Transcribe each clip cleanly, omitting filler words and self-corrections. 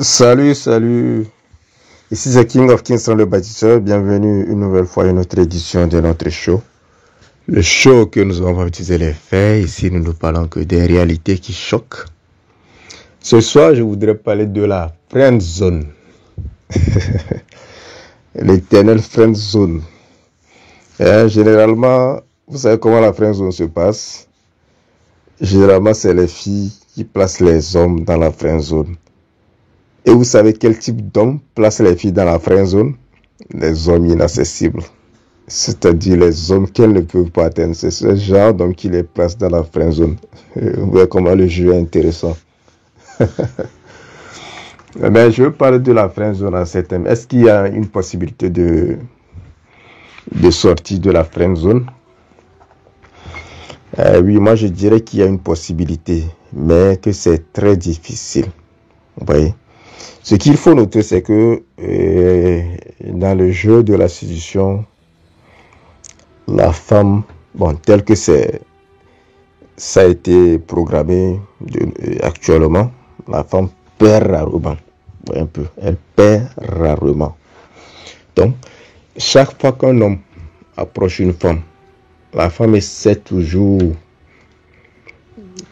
Salut, salut. Ici c'est King of Kings le bâtisseur. Bienvenue une nouvelle fois à une autre édition de notre show. Le show que nous avons baptisé les faits. Ici nous ne parlons que des réalités qui choquent. Ce soir je voudrais parler de la friend zone. L'éternel friend zone. Généralement, vous savez comment la friend zone se passe. Généralement c'est les filles qui placent les hommes dans la friend zone. Et vous savez quel type d'homme place les filles dans la friend zone? Les hommes inaccessibles. C'est-à-dire les hommes qu'elles ne peuvent pas atteindre. C'est ce genre d'homme qui les place dans la friend zone. Vous voyez comment le jeu est intéressant. Mais je veux parler de la friend zone en cet thème. Est-ce qu'il y a une possibilité de sortie de la friend zone? Oui, moi je dirais qu'il y a une possibilité, mais que c'est très difficile. Vous voyez? Ce qu'il faut noter, c'est que dans le jeu de la séduction, la femme, tel que ça a été programmé actuellement, la femme perd rarement. Un peu, elle perd rarement. Donc, chaque fois qu'un homme approche une femme, la femme essaie toujours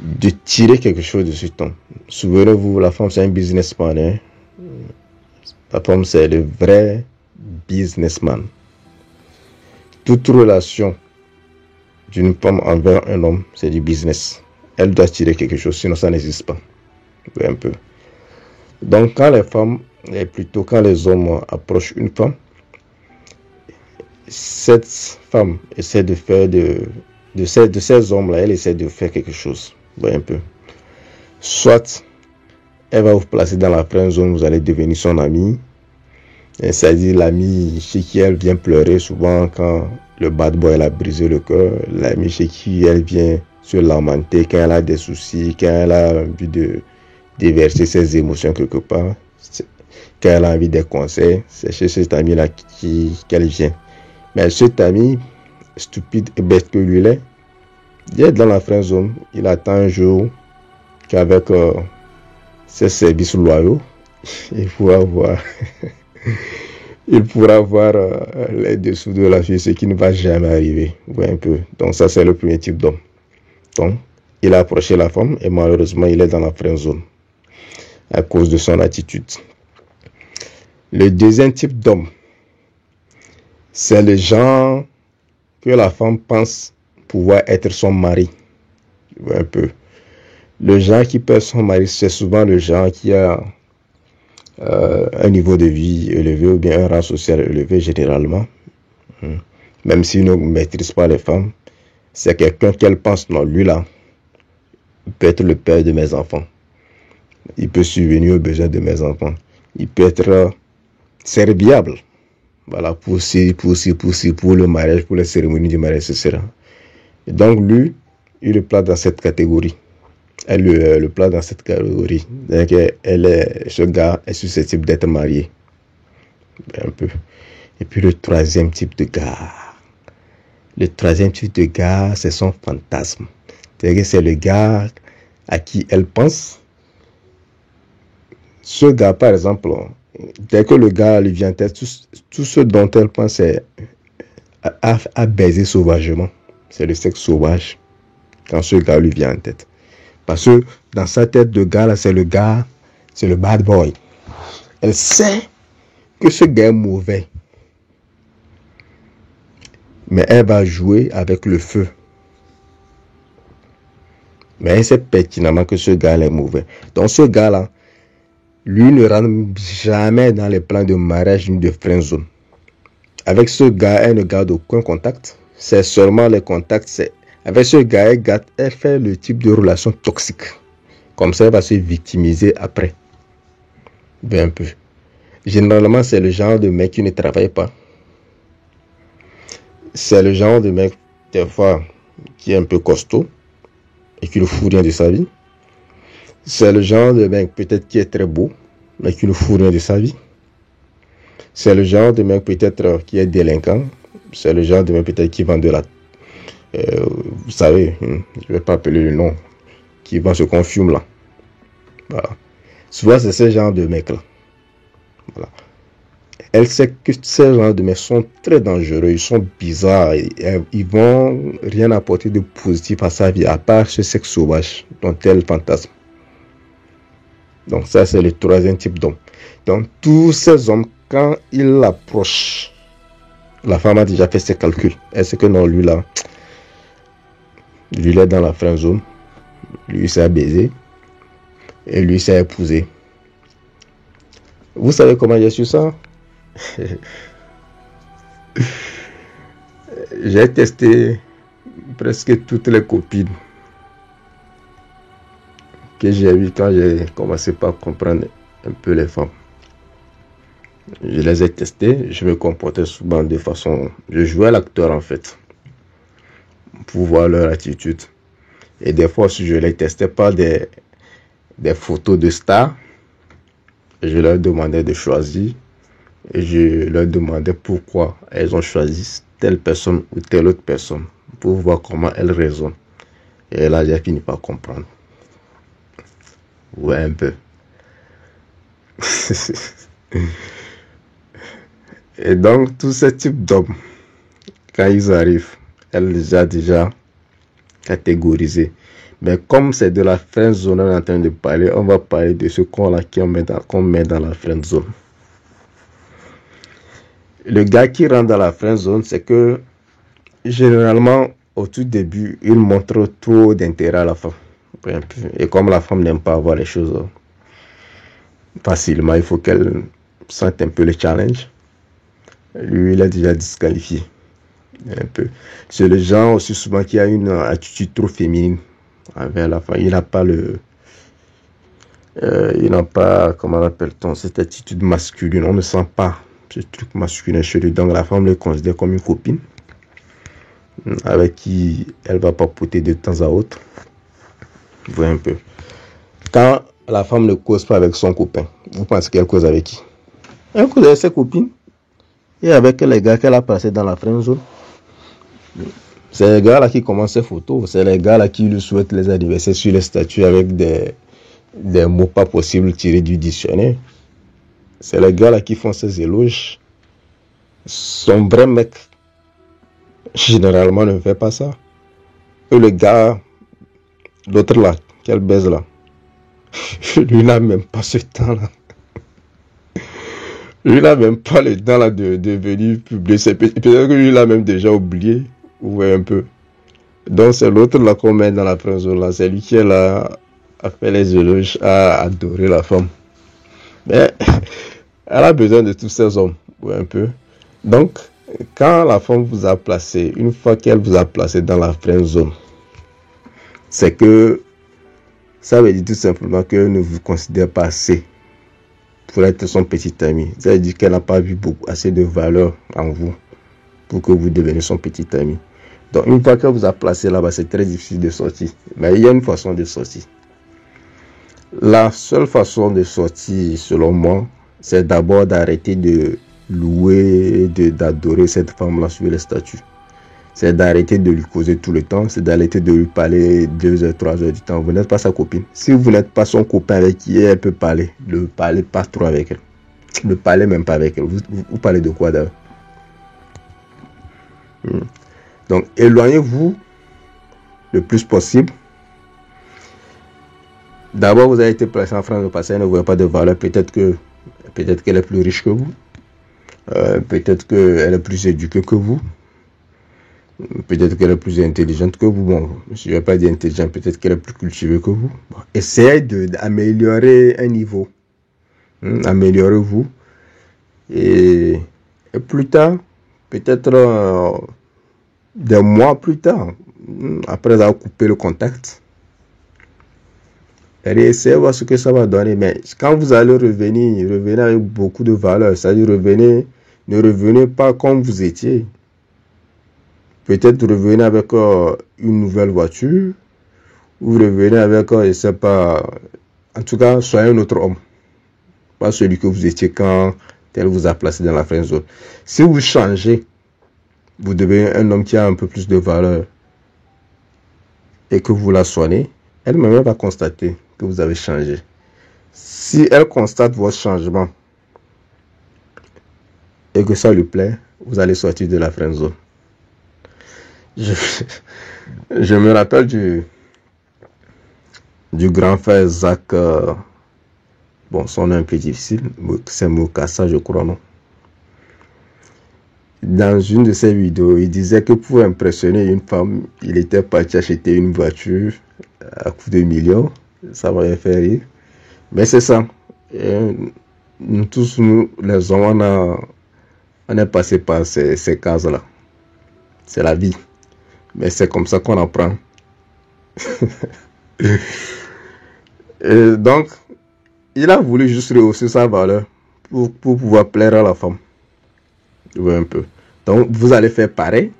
de tirer quelque chose de cet homme. Souvenez-vous, la femme c'est un businessman. Hein? La femme, c'est le vrai businessman. Toute relation d'une femme envers un homme, c'est du business. Elle doit tirer quelque chose, sinon ça n'existe pas. Un peu. Donc, quand les femmes, et plutôt quand les hommes approchent une femme, cette femme essaie de faire de ces hommes-là, elle essaie de faire quelque chose. Un peu. Soit elle va vous placer dans la friend zone, vous allez devenir son ami. C'est-à-dire l'ami chez qui elle vient pleurer souvent quand le bad boy elle a brisé le cœur. L'ami chez qui elle vient se lamenter quand elle a des soucis, quand elle a envie de déverser ses émotions quelque part. Quand elle a envie des conseils, c'est chez cet ami-là qu'elle vient. Mais cet ami, stupide et bête que lui est, il est dans la friend zone. Il attend un jour qu'avec ses services loyaux, il pourra voir les dessous de la fille, ce qui ne va jamais arriver. Un peu. Donc ça, c'est le premier type d'homme. Donc, il a approché la femme et malheureusement, il est dans la friend zone à cause de son attitude. Le deuxième type d'homme, c'est le genre que la femme pense pouvoir être son mari. Un peu. Le genre qui peut être son mari, c'est souvent le genre qui a un niveau de vie élevé ou bien un rang social élevé généralement. Même s'il ne maîtrise pas les femmes, c'est quelqu'un qu'elle pense, non, lui là, il peut être le père de mes enfants. Il peut subvenir aux besoins de mes enfants. Il peut être serviable. Voilà, pour le mariage, pour les cérémonies du mariage, etc. Et donc lui, il le place dans cette catégorie. Elle le place dans cette catégorie. Donc, ce gars est susceptible d'être marié. Un peu. Et puis le troisième type de gars. Le troisième type de gars, c'est son fantasme. C'est le gars à qui elle pense. Ce gars, par exemple, dès que le gars lui vient en tête, tout ce dont elle pense, c'est à baiser sauvagement. C'est le sexe sauvage. Quand ce gars lui vient en tête. Parce que dans sa tête de gars, là, c'est le bad boy. Elle sait que ce gars est mauvais. Mais elle va jouer avec le feu. Mais elle sait pertinemment que ce gars est mauvais. Donc ce gars-là, lui ne rentre jamais dans les plans de mariage ni de friend zone. Avec ce gars, elle ne garde aucun contact. C'est seulement les contacts. Avec ce gars, elle fait le type de relation toxique. Comme ça, elle va se victimiser après. Un peu. Généralement, c'est le genre de mec qui ne travaille pas. C'est le genre de mec, des fois, qui est un peu costaud et qui ne fout rien de sa vie. C'est le genre de mec, peut-être, qui est très beau, mais qui ne fout rien de sa vie. C'est le genre de mec, peut-être, qui est délinquant. C'est le genre de mec, peut-être, qui vend de la... vous savez, je ne vais pas appeler le nom, qui vend ce qu'on fume là. Voilà. Souvent, c'est ce genre de mecs-là. Voilà. Elle sait que ces gens de mecs sont très dangereux, ils sont bizarres, ils vont rien apporter de positif à sa vie, à part ce sexe sauvage dont elle fantasme. Donc ça, c'est le troisième type d'homme. Donc tous ces hommes, quand ils l'approchent, la femme a déjà fait ses calculs. Elle sait que non, lui là, lui il est dans la friend zone, lui c'est à baiser, et lui c'est à épouser. Vous savez comment j'ai su ça? J'ai testé presque toutes les copines que j'ai eues quand j'ai commencé par comprendre un peu les femmes. Je les ai testées, je me comportais souvent de façon... Je jouais à l'acteur en fait, pour voir leur attitude. Et des fois, si je les testais par des photos de stars, je leur demandais de choisir. Et je leur demandais pourquoi elles ont choisi telle personne ou telle autre personne, pour voir comment elles raisonnent. Et là, j'ai fini par comprendre. Ouais, un peu. Et donc, tous ces types d'hommes, quand ils arrivent, elles les ont déjà catégorisés. Mais comme c'est de la friend zone on est en train de parler, on va parler de ce qu'on met dans la friend zone. Le gars qui rentre dans la friend zone, c'est que généralement, au tout début, il montre trop d'intérêt à la femme. Et comme la femme n'aime pas avoir les choses facilement, il faut qu'elle sente un peu le challenge. Lui, il est déjà disqualifié. Un peu. C'est le genre aussi souvent qui a une attitude trop féminine envers la femme. Il n'a pas comment l'appelle-t-on, cette attitude masculine. On ne sent pas ce truc masculin chez lui. Donc la femme le considère comme une copine avec qui elle va papoter de temps à autre. Vous voyez un peu. Quand la femme ne cause pas avec son copain, vous pensez qu'elle cause avec qui? Elle cause avec ses copines et avec les gars qu'elle a passés dans la friend zone. C'est les gars là qui commencent ses photos. C'est les gars là qui lui souhaitent les anniversaires sur les statuts avec des mots pas possibles tirés du dictionnaire. C'est les gars là qui font ses éloges. Son vrai mec, généralement, ne fait pas ça. Et le gars, l'autre là, qu'elle baise là, lui n'a même pas ce temps là. Lui n'a même pas le temps là de venir publier. Peut-être que lui l'a même déjà oublié. Vous voyez un peu. Donc c'est l'autre là qu'on met dans la friend zone là. C'est lui qui est là à faire les éloges, à adorer la femme. Mais elle a besoin de tous ces hommes. Vous voyez un peu. Donc quand la femme vous a placé, une fois qu'elle vous a placé dans la friend zone, c'est que ça veut dire tout simplement qu'elle ne vous considère pas assez pour être son petit ami. Ça veut dire qu'elle n'a pas vu assez de valeur en vous pour que vous deveniez son petit ami. Donc une fois qu'elle vous a placé là-bas, c'est très difficile de sortir. Mais il y a une façon de sortir. La seule façon de sortir, selon moi, c'est d'abord d'arrêter de louer, d'adorer cette femme-là sur les statuts. C'est d'arrêter de lui causer tout le temps, c'est d'arrêter de lui parler 2 heures, 3 heures du temps. Vous n'êtes pas sa copine. Si vous n'êtes pas son copain avec qui elle peut parler, ne parlez pas trop avec elle. Ne parlez même pas avec elle. Vous parlez de quoi d'ailleurs? Donc, éloignez-vous le plus possible. D'abord, vous avez été placé en France de passé, elle ne voit pas de valeur. Peut-être qu'elle est plus riche que vous. Peut-être qu'elle est plus éduquée que vous. Peut-être qu'elle est plus intelligente que vous. Bon, je ne vais pas dire intelligente, peut-être qu'elle est plus cultivée que vous. Bon, essayez d'améliorer un niveau. Améliorez-vous. Et plus tard, peut-être des mois plus tard, après avoir coupé le contact, essayez de voir ce que ça va donner. Mais quand vous allez revenir, revenez avec beaucoup de valeur. C'est-à-dire, ne revenez pas comme vous étiez. Peut-être revenez avec une nouvelle voiture, ou revenez avec, je ne sais pas, en tout cas, soyez un autre homme. Pas celui que vous étiez quand elle vous a placé dans la friend zone. Si vous changez, vous devenez un homme qui a un peu plus de valeur et que vous la soignez, elle-même va constater que vous avez changé. Si elle constate votre changement et que ça lui plaît, vous allez sortir de la friend zone. Je me rappelle du grand frère Zach, bon, son nom est un peu difficile, c'est Mukasa, je crois, non? Dans une de ses vidéos, il disait que pour impressionner une femme, il était parti acheter une voiture à coût de millions. Ça m'avait fait rire. Mais c'est ça. Et nous tous, nous, les hommes, on est passé par ces cases-là. C'est la vie. Mais c'est comme ça qu'on apprend. Et donc, il a voulu juste rehausser sa valeur pour pouvoir plaire à la femme. Oui, un peu. Donc, vous allez faire pareil.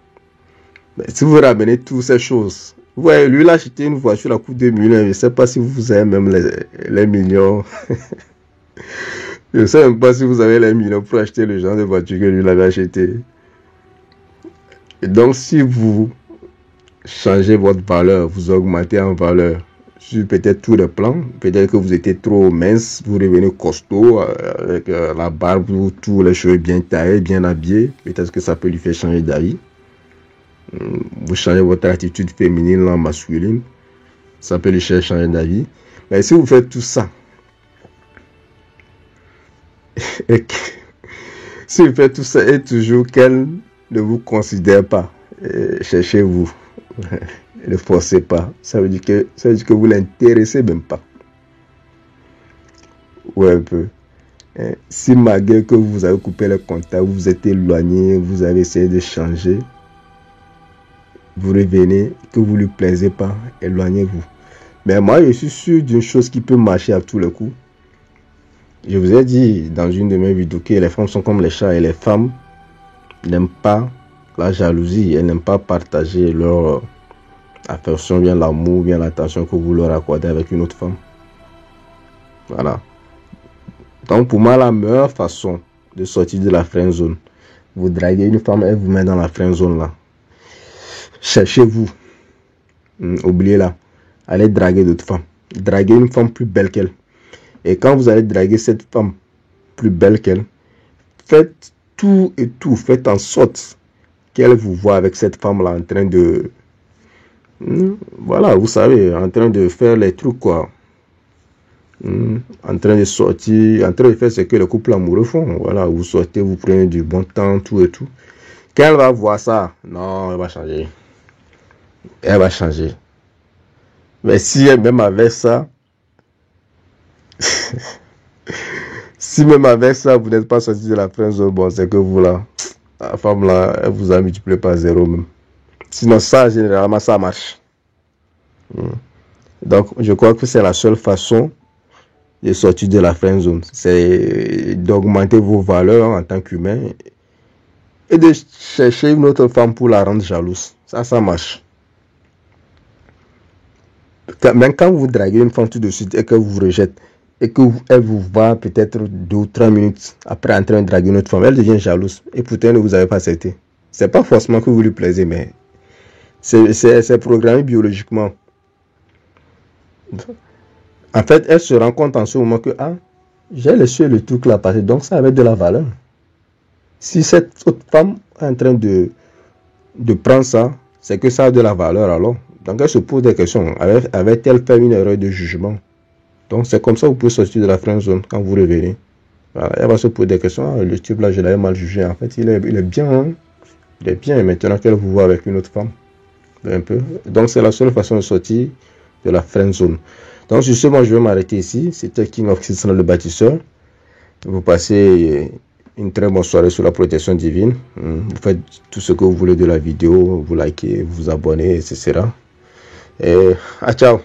Mais si vous ramenez toutes ces choses, vous voyez, lui, il a acheté une voiture à coût de millions. Je ne sais pas si vous avez même les millions. Je ne sais même pas si vous avez les millions pour acheter le genre de voiture que lui avait acheté. Et donc, si vous changez votre valeur, vous augmentez en valeur sur peut-être tous les plans, peut-être que vous étiez trop mince, vous revenez costaud avec la barbe ou tous les cheveux bien taillés, bien habillés, peut-être que ça peut lui faire changer d'avis. Vous changez votre attitude féminine en masculine, ça peut lui faire changer d'avis. Mais si vous faites tout ça, si vous faites tout ça et toujours qu'elle ne vous considère pas, cherchez-vous. Ne forcez pas. Ça veut dire que vous ne l'intéressez même pas. Ouais, un peu. Si malgré que vous avez coupé le contact, vous vous êtes éloigné, vous avez essayé de changer, vous revenez, que vous ne lui plaisez pas, éloignez-vous. Mais moi, je suis sûr d'une chose qui peut marcher à tous les coups. Je vous ai dit dans une de mes vidéos que les femmes sont comme les chats et les femmes n'aiment pas la jalousie, elles n'aiment pas partager leur affection, bien l'amour, bien l'attention que vous leur accordez avec une autre femme. Voilà. Donc pour moi, la meilleure façon de sortir de la friend zone, vous draguez une femme, elle vous met dans la friend zone là. Cherchez-vous. Oubliez-la. Allez draguer d'autres femmes. Draguez une femme plus belle qu'elle. Et quand vous allez draguer cette femme plus belle qu'elle, faites tout et tout. Faites en sorte qu'elle vous voit avec cette femme-là en train de... Voilà, vous savez, en train de faire les trucs, quoi. En train de sortir, en train de faire ce que les couples amoureux font. Voilà, vous sortez, vous prenez du bon temps, tout et tout. Quand elle va voir ça, non, elle va changer. Elle va changer. Mais si elle, même avec ça, si même avec ça, vous n'êtes pas sorti de la friend zone, bon, c'est que vous là, la femme là, elle vous a multiplié par 0 même. Sinon, ça, généralement, ça marche. Donc, je crois que c'est la seule façon de sortir de la friend zone. C'est d'augmenter vos valeurs en tant qu'humain et de chercher une autre femme pour la rendre jalouse. Ça marche. Même quand vous draguez une femme tout de suite et qu'elle vous rejette, et qu'elle vous voit peut-être 2 ou 3 minutes après en train de draguer une autre femme, elle devient jalouse. Et pourtant, ne vous avez pas accepté. C'est pas forcément que vous lui plaisez, mais c'est programmé biologiquement. En fait, elle se rend compte en ce moment que j'ai laissé le truc là passer, donc ça avait de la valeur. Si cette autre femme est en train de prendre ça, c'est que ça a de la valeur alors. Donc elle se pose des questions. Avait-elle fait une erreur de jugement? Donc c'est comme ça que vous pouvez sortir de la friend zone quand vous revenez. Voilà, elle va se poser des questions. Le type là, je l'avais mal jugé. En fait, il est bien. Hein? Il est bien. Et maintenant qu'elle vous voit avec une autre femme. Un peu. Donc c'est la seule façon de sortir de la friend zone. Donc sur ce, moi je vais m'arrêter ici. C'était King of Christian le bâtisseur. Vous passez une très bonne soirée sur la protection divine. Vous faites tout ce que vous voulez de la vidéo. Vous likez, vous abonnez, etc. Et ciao.